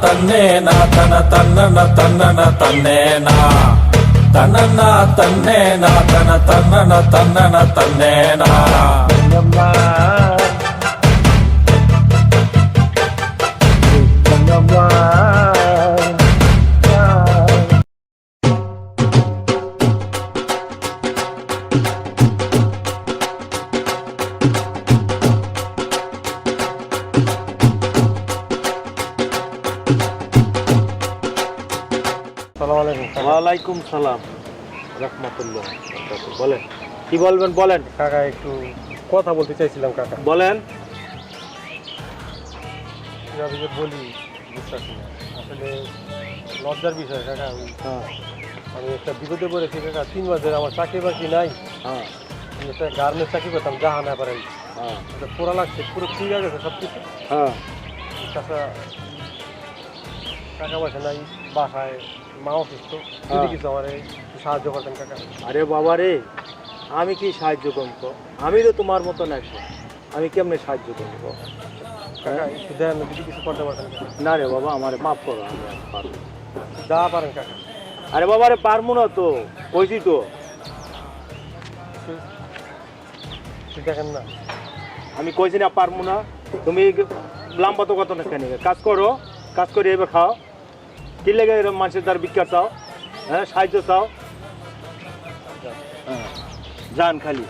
ತನ್ನೇನ ತನ ತನ್ನನ ತನ್ನನ ತನ್ನೇನ ತನ್ನನ ತನ್ನೇನ ತನ ತನ್ನನ ತನ್ನನ ತನ್ನೇನ ওয়ালাইকুম সালাম রাহমাতুল্লাহ। বলেন, কি বলবেন বলেন। কাকা একটু কথা বলতে চাইছিলাম কাকা। বলেন। কীভাবে যে বলি বুঝতেছি না, আসলে লজ্জার বিষয় কাকা। আমি একটা বিপদে পড়েছি কাকা। 3 মাস ধরে আমার চাকরি বাকরি নাই। আমি একটা গার্মেন্টস চাকরি করতাম জাহানা পারেন। এটা পুরা লাগছে, পুরো খুলে গেছে সব কিছু। কাকা টাকা পয়সা নাই, বাসায় মা অসুস্থ, যদি কিছু আমার সাহায্য করতেন কাকা। আরে বাবা রে, আমি কি সাহায্য করবো? আমি তো তোমার মতন একশো, আমি কেমনে সাহায্য করবো? কাকা একটু দেন, যদি কিছু করতে পারতেন। না রে বাবা, আমার মাফ করো, আমি আর পারবো না। যা পারেন কাকা। আরে বাবা রে, পারবো না তো, কইছি তো। দেখেন না, আমি কইছি না পারবো না। তুমি লম্বা তো কত না কেন, কাজ করো, কাজ করে এবার খাও। কি লেগে এরকম মানুষের দ্বারা ভিক্ষা চাও? হ্যাঁ, সাহায্য চাও? যান খালি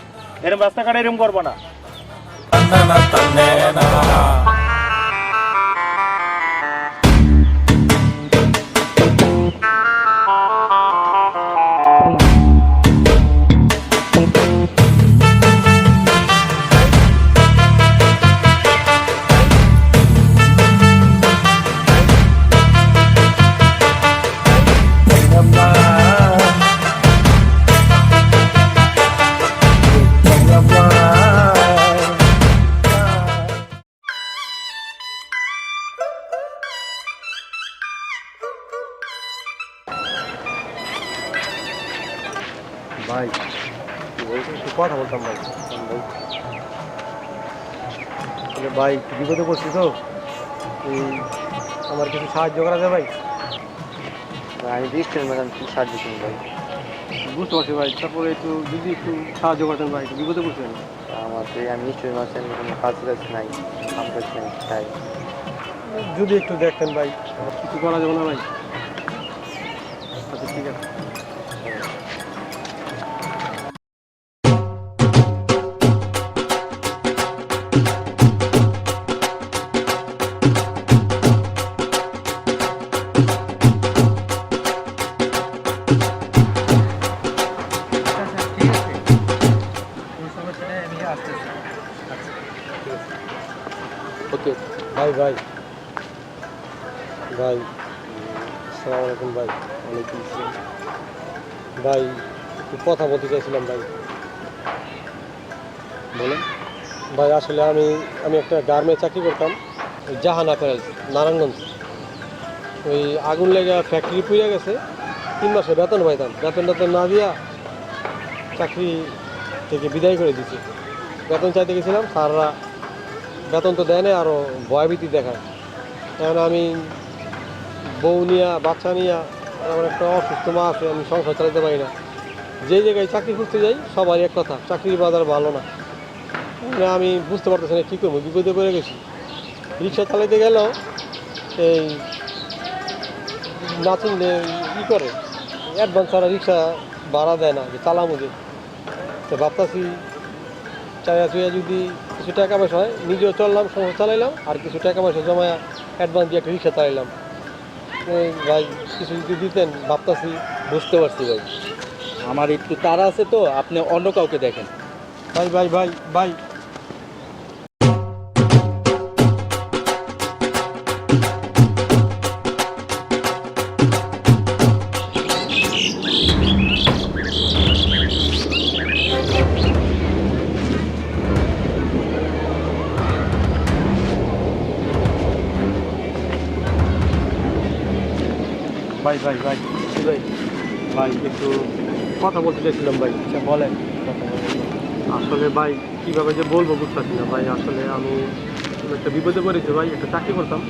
এরকম রাস্তাঘাটে এরকম করবো না। ತನ್ನನ ತನ್ನೇನ ভাই একটু কথা বলতাম ভাই। আসলে ভাই একটু বিপদে পড়ছি তো, এই আমার কিছু সাহায্য করা যায় ভাই? আমি দিচ্ছেন ম্যাডাম, কি সাহায্য করুন ভাই? বুঝতে পারছি ভাই, তারপরে একটু যদি একটু সাহায্য করতেন ভাই, একটু বিপদে পড়ছি আমি। আমার তো আমি নিশ্চয়ই মাসের কোনো কাজ নাই, কাম কাজ নাই, তাই যদি একটু দেখতেন ভাই, কিছু করা যাবে না ভাই? আচ্ছা ঠিক আছে। ওকে ভাই ভাই ভাই, আসসালামু আলাইকুম ভাই। ওয়ালাইকুম আসসালাম। ভাই একটু কথা বলতে চাইছিলাম ভাই। বলেন। ভাই আসলে আমি একটা গার্মেন্টস চাকরি করতাম, ওই জাহান অ্যাপারেলস, নারায়ণগঞ্জ। ওই আগুন লেগে ফ্যাক্টরি পুড়ে গেছে, 3 মাসে বেতন পাইতাম, বেতন না দিয়া চাকরি থেকে বিদায় করে দিচ্ছে। বেতন চাইতে গেছিলাম, স্যাররা বেতন তো দেয় না, আরও ভয়ভীতি দেখায়। এখন আমি বউ নিয়া, বাচ্চা নিয়া, আমার একটা অসুস্থ মা আছে, আমি সংসার চালাতে পারি না। যে জায়গায় চাকরি খুঁজতে যাই সবারই এক কথা, চাকরির বাজার ভালো না। আমি বুঝতে পারতেছি না কী করবো, বিপদে পড়ে গেছি। রিক্সা চালাতে গেলেও এই না চিনলে কী করে, অ্যাডভান্স ছাড়া রিক্সা ভাড়া দেয় না, যে চালামো যে। তো ভাবতাছি চাইয়া চুইয়া যদি কিছু টাকা পয়সা হয়, নিজেও চললাম, সংসার চালাইলাম, আর কিছু টাকা পয়সা জমায়া অ্যাডভান্স দিয়ে একটা রিক্সা চালাইলাম। ভাই কিছু যদি দিতেন ভাবতাছি। বুঝতে পারছি ভাই, আমার একটু তাড়া আছে তো, আপনি অন্য কাউকে দেখেন। ভাই ভাই ভাই ভাই ভাই ভাই ভাই ভাই ভাই একটু কথা বলতে চাইছিলাম ভাই। আচ্ছা বলেন। আসলে ভাই কীভাবে যে বলবো বুঝতেছি না ভাই। আসলে আমি একটা বিপদে পড়েছি ভাই, একটা চাকরি করতাম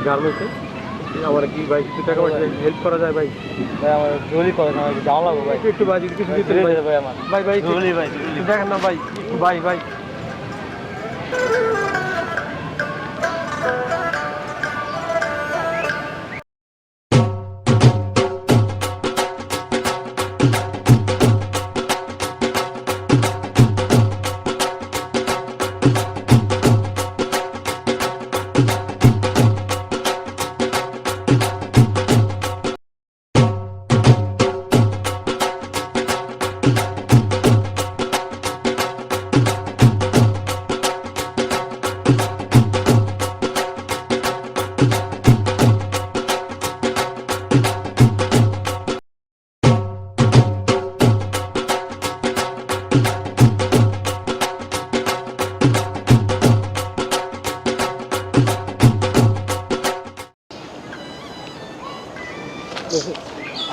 গার্মেন্টসে, আমার কি ভাই কিছু টাকা পয়সা হেল্প করা যায় ভাই? ভাই আমার জলদি করে না যাওয়া লাগবে ভাই। একটু ভাই যদি কিছু দিতেন ভাই। ভাই আমার ভাই ভাই একটু জলদি ভাই একটু দেখেন না ভাই, একটু ভাই ভাই।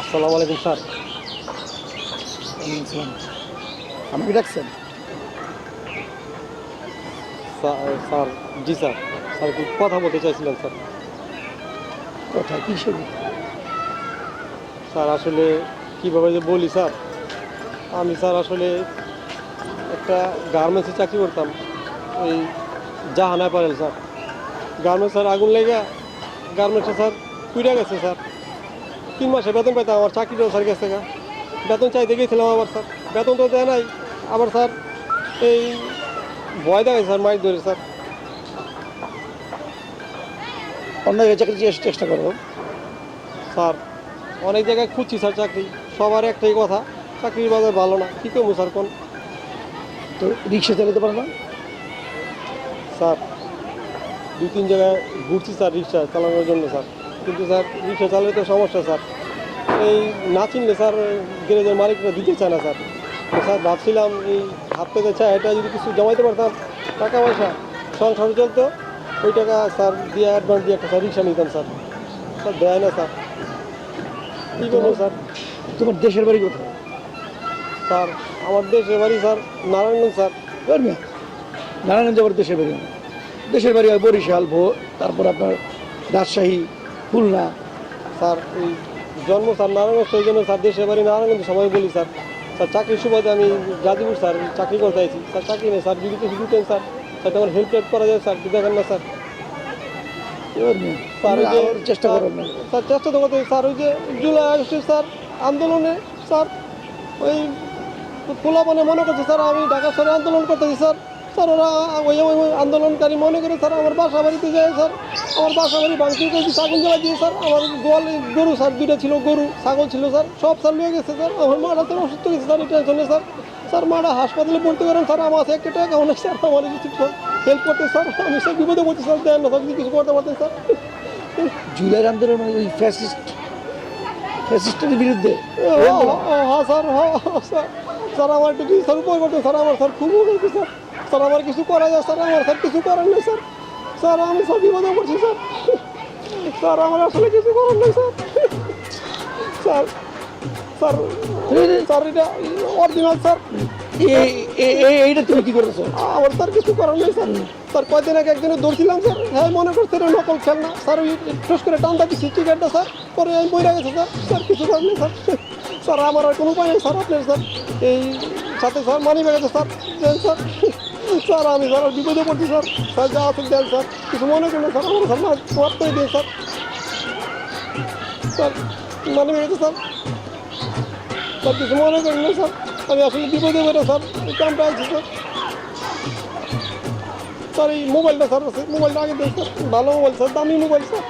আসসালামু আলাইকুম স্যার। আমাকে ডাকছেন? স্যার জি স্যার, স্যার একটু কথা বলতে চাইছিলাম স্যার। কথা কি শুনি? স্যার আসলে কীভাবে যে বলি স্যার, আমি স্যার আসলে একটা গার্মেন্টসে চাকরি করতাম, ওই জাহানা পারেল স্যার। গার্মেন্টস স্যার আগুন লেগে গার্মেন্টসে স্যার পুড়ে গেছে স্যার। 3 মাসে বেতন পাইতাম, আমার চাকরিটাও স্যার গেছে গা। বেতন চাইতে গিয়েছিলাম আবার স্যার, বেতন তো দেয় নাই। আবার স্যার এই ভয় দেখায় স্যার, মাইক ধরে স্যার। অন্য জায়গায় চাকরি চেষ্টা করো। স্যার অনেক জায়গায় খুঁজছি স্যার চাকরি, সবার একটাই কথা, চাকরির বাজার ভালো না। কী করবো স্যার কোন? তো রিক্সা চালাতে পারো না? স্যার 2-3 জায়গায় ঘুরছি স্যার রিক্সা চালানোর জন্য স্যার, কিন্তু স্যার রিক্সা চালালে তো সমস্যা স্যার। এই না চিনলে স্যার গ্যারেজের মালিকরা দিতে চায় না স্যার। তো স্যার ভাবছিলাম এই হাত পেতে চায়, এটা যদি কিছু জমাইতে পারতাম, টাকা পয়সা সংসার চলতো, ওই টাকা স্যার দিয়ে অ্যাডভান্স দিয়ে একটা স্যার রিক্সা নিতাম স্যার। স্যার দেয় না স্যার, কী করবো স্যার? তোমার দেশের বাড়ি কোথায়? স্যার আমার দেশের বাড়ি স্যার নারায়ণগঞ্জ স্যার। ধর্মিয়া নারায়ণগঞ্জ আবার দেশের বাড়ি না। দেশের বাড়ি হয় বরিশাল, তারপর আপনার রাজশাহী, খুলনা। স্যার এই জন্ম স্যার নারায়ণগঞ্জ, সেই জন্য স্যার দেশের বাড়ি নারায়ণগঞ্জ সবাই বলি স্যার। স্যার চাকরির সুবাদে আমি গাজীপুর স্যার চাকরি করতে আইছি স্যার, চাকরি নেই স্যার, যদি কিছু দিতেন স্যার, স্যার তখন হেল্প টেল্প করা যায় স্যার, দেখেন না স্যার। ধর্মিয়া স্যার ওই যে চেষ্টা করো না। স্যার চেষ্টা তো করতে স্যার, ওই যে জুলাই আগস্টে স্যার আন্দোলনে স্যার ওই খোলাপানে মনে করছে স্যার আমি ঢাকা শহরে আন্দোলন করতেছি স্যার। স্যার ওরা ওই আন্দোলনকারী মনে করে স্যার আমার বাসা বাড়িতে যায় স্যার, আমার বাসা বাড়ি ভাঙচুর করেছি, ছাগল জ্বালা দিয়ে স্যার। আমার গোয়াল গরু স্যার 2টা ছিল, গরু ছাগল ছিল স্যার, সব স্যার নিয়ে গেছে স্যার। আমার মাটা তো অসুস্থ গেছে স্যার, এই টেনশনে স্যার। স্যার মাটা হাসপাতালে ভর্তি করেন স্যার, আমার আছে 1 টাকা অনেক স্যার, আমার কিছু হেল্প করতে স্যার। আমি স্যার বিপদে পড়ছি স্যার, দেন না স্যার, যদি কিছু করতে পারতেন স্যার। জুলাইয়ের আন্দোলন মানে ওই ফ্যাসিস্টের বিরুদ্ধে? হ্যাঁ স্যার, হ্যাঁ স্যার। স্যার আমার একটু কিছু স্যার উপর করতে স্যার, আমার স্যার খুব উপকার স্যার। স্যার আমার কিছু করা যায় স্যার, আমার স্যার কিছু করার নেই স্যার। স্যার আমি সব বিপদে পড়ছি স্যার। স্যার আমার আসলে কিছু করার নেই স্যার। স্যার স্যার স্যার এটা অরিজিনাল স্যার। এইটা তুমি কি করেছো? আমার স্যার কিছু করার নেই স্যার। স্যার কয়েকদিন আগে একজনে ধরছিলাম স্যার, হ্যাঁ মনে করছে এটা নকল খেল না স্যার, ওই ঠোস করে টানটা দিচ্ছি টিকেটটা স্যার, পরে আমি বইরা গেছে স্যার। স্যার কিছু করার নেই স্যার। স্যার আমার আর কোনো উপায় নেই স্যার, আপনার স্যার এই সাথে স্যার মানি ব্যাগেছে স্যার, দেন স্যার। স্যার আমি স্যার বিপদে পড়ছি স্যার, স্যার যা আছে দেন স্যার, কিছু মনে করেন স্যার, আমার স্যার মাফ করে দিন স্যার। স্যার মানি ব্যাগেছে স্যার, স্যার কিছু মনে করেন না স্যার, আমি আসলে বিপদে পড়ে স্যার এই কামটা আছি স্যার। স্যার এই মোবাইলটা স্যার আছে, মোবাইলটা আগে দেন স্যার, ভালো মোবাইল স্যার, দামি মোবাইল স্যার,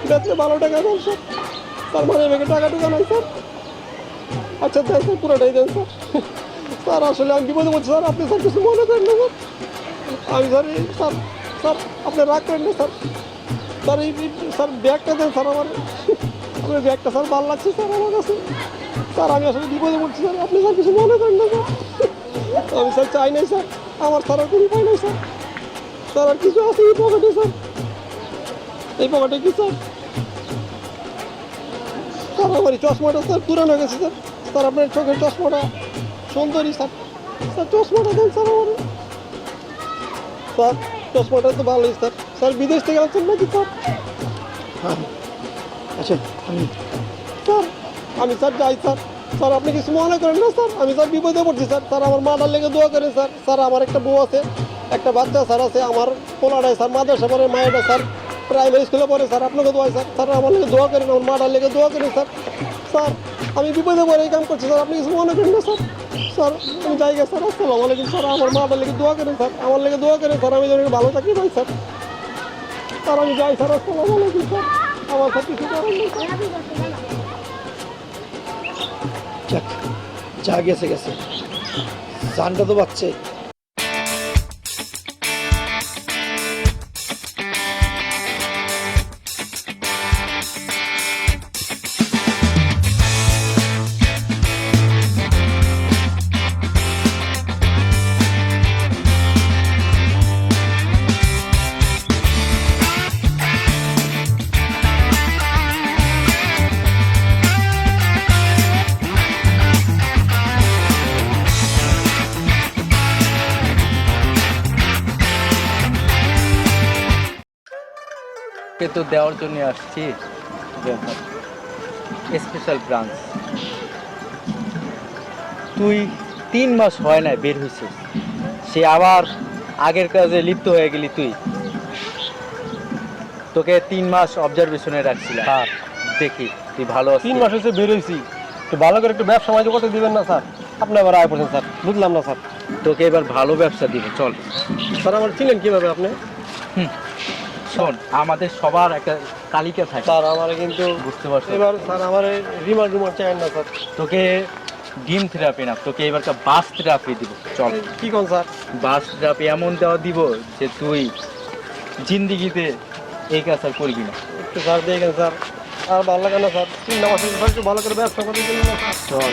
বেচলে 12 টাকা দেন স্যার। স্যার মানে ব্যাগে টাকা টুকা নাই স্যার। আচ্ছা দেন স্যার, পুরোটাই দেন স্যার। স্যার আসলে আমি বিপদে পড়ছি স্যার, আপনি স্যার কিছু মনে করেন না স্যার। আমি স্যার এই স্যার, স্যার আপনি রাগ করেন না স্যার। স্যার এই স্যার ব্যাগটা দেন স্যার, আমার আপনার ব্যাগটা স্যার ভালো লাগছে স্যার আমার কাছে। স্যার আমি আসলে বিপদে পড়ছি স্যার, আপনি স্যার কিছু মনে করেন না স্যার। আমি স্যার চাই নাই স্যার, আমার স্যার আর কোনো উপায় নাই স্যার। স্যার আর কিছু আছে এই পকেটে স্যার, এই পকেটে কি স্যার? স্যার আমার এই চশমাটা স্যার পুরানো গেছে স্যার। স্যার আপনার চোখের চশমাটা সুন্দরী স্যার, স্যার চশমাটা দেন স্যার আমার। স্যার চশমাটা তো ভালোই স্যার, স্যার বিদেশ থেকে আনছেন নাকি স্যার? হ্যাঁ আচ্ছা আমি স্যার আমি স্যার যাই স্যার। স্যার আপনি কিছু মনে করেন না স্যার, আমি স্যার বিপদে পড়ছি স্যার। স্যার আমার মাটার লেগে দোয়া করেন স্যার। স্যার আমার একটা বউ আছে, একটা বাচ্চা স্যার আছে, আমার পোলাটায় স্যার মাদ্রাসা পড়ে, মায়েরা স্যার প্রাইমারি স্কুলে পড়ে স্যার। আপনাকে দোয়া স্যার, স্যার আমার লেগে দোয়া করেন, আমার মাটার লেগে দোয়া করেন স্যার। স্যার আমি বিপদে পড়ে এই কাম করছি স্যার, আপনি কিছু মনে করেন না স্যার। স্যার আমি যাই গে স্যার, আসসালামু আলাইকুম স্যার। আমার মাটার লেগে দোয়া করেন স্যার, আমার লেগে দোয়া করেন স্যার, আমি যেন ভালো চাকরি পাই স্যার। স্যার আমি যাই স্যার, আসসালামু আলাইকুম স্যার। আমার স্যার কিছু করেন না স্যার। যাক যা গেছে গেছে, জানটা তো বাচ্চে। কে তো দেওয়ার জন্য আসছি স্পেশাল ব্রাঞ্চ। তুই 3 মাস হয় না বের হয়েছিস, সে আবার আগের কাজে লিপ্ত হয়ে গেলি তুই। তোকে 3 মাস অবজারভেশনে রাখছিলাম, স্যার দেখি তুই ভালো আছিস। 3 মাস হয়েছে বেরোইছি, একটু ভালো করে একটু ব্যবসা বাণিজ্য করতে দিবেন না স্যার? আপনি আবার আয় পড়ছেন স্যার, বুঝলাম না স্যার। তোকে এবার ভালো ব্যবসা দিব, চল। স্যার আমার চিনেন কীভাবে আপনি? শোন, আমাদের সবার একটা তালিকা থাকে, স্যার আমার কিন্তু বুঝতে পারছো? এবার স্যার আমার রিমান্ড চাই না স্যার। তোকে ডিম থেরাপি না, তোকে এবার বাস থেরাপি দিব, চল। কি কোন স্যার? বাস থেরাপি এমন দেওয়া দিব যে তুই জিন্দিগিতে এই কাজ আর করবি না। একটু স্যার দেখেন স্যার, আর ভালো লাগে না স্যার। 3 মাস হয়েছে স্যার, একটু ভালো করে ব্যবসা করতে দিন না স্যার। চল।